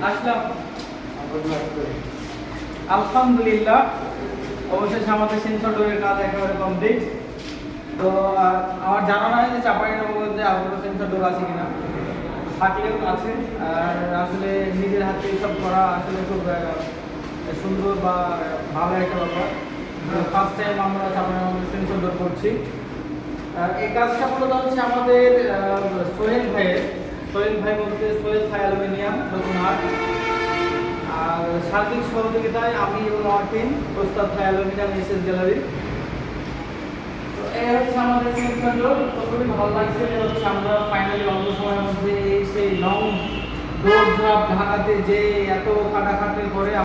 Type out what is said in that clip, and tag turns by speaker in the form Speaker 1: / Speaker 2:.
Speaker 1: আসলাম। আলহামদুলিল্লাহ, অবশেষে আমাদের সেন্সর ডোরের কাজ একেবারে কমপ্লিট। তো আমার জানা নাই যে চাঁপাইনবাবগঞ্জে আবারও সেন্সর ডোর আছে কিনা, থাকলেও আছে। আর আসলে নিজের হাতে সব করা আসলে খুব সুন্দর বা ভালো একটা ব্যাপার। ফার্স্ট টাইম আমরা চাঁপাইনবাবগঞ্জে সেন্সর ডোর করছি। এই কাজটা মূলত হচ্ছে আমাদের সোহেল ভাই বলতে সোহেল ভাই অ্যালুমিনিয়াম নতুনহাট। আর সার্বিক সহযোগিতায় আমি এবং আমার টিম প্রস্তাব ভাই অ্যালুমিনিয়াম এসএস গ্যালারি। তো এই হচ্ছে আমাদের সেন্সর ডোর। তো খুবই ভালো লাগছে যে হচ্ছে আমরা ফাইনালি অল্প সময়ের মধ্যে সেই লং রোড ঢাকাতে যে এত খাটাখাটি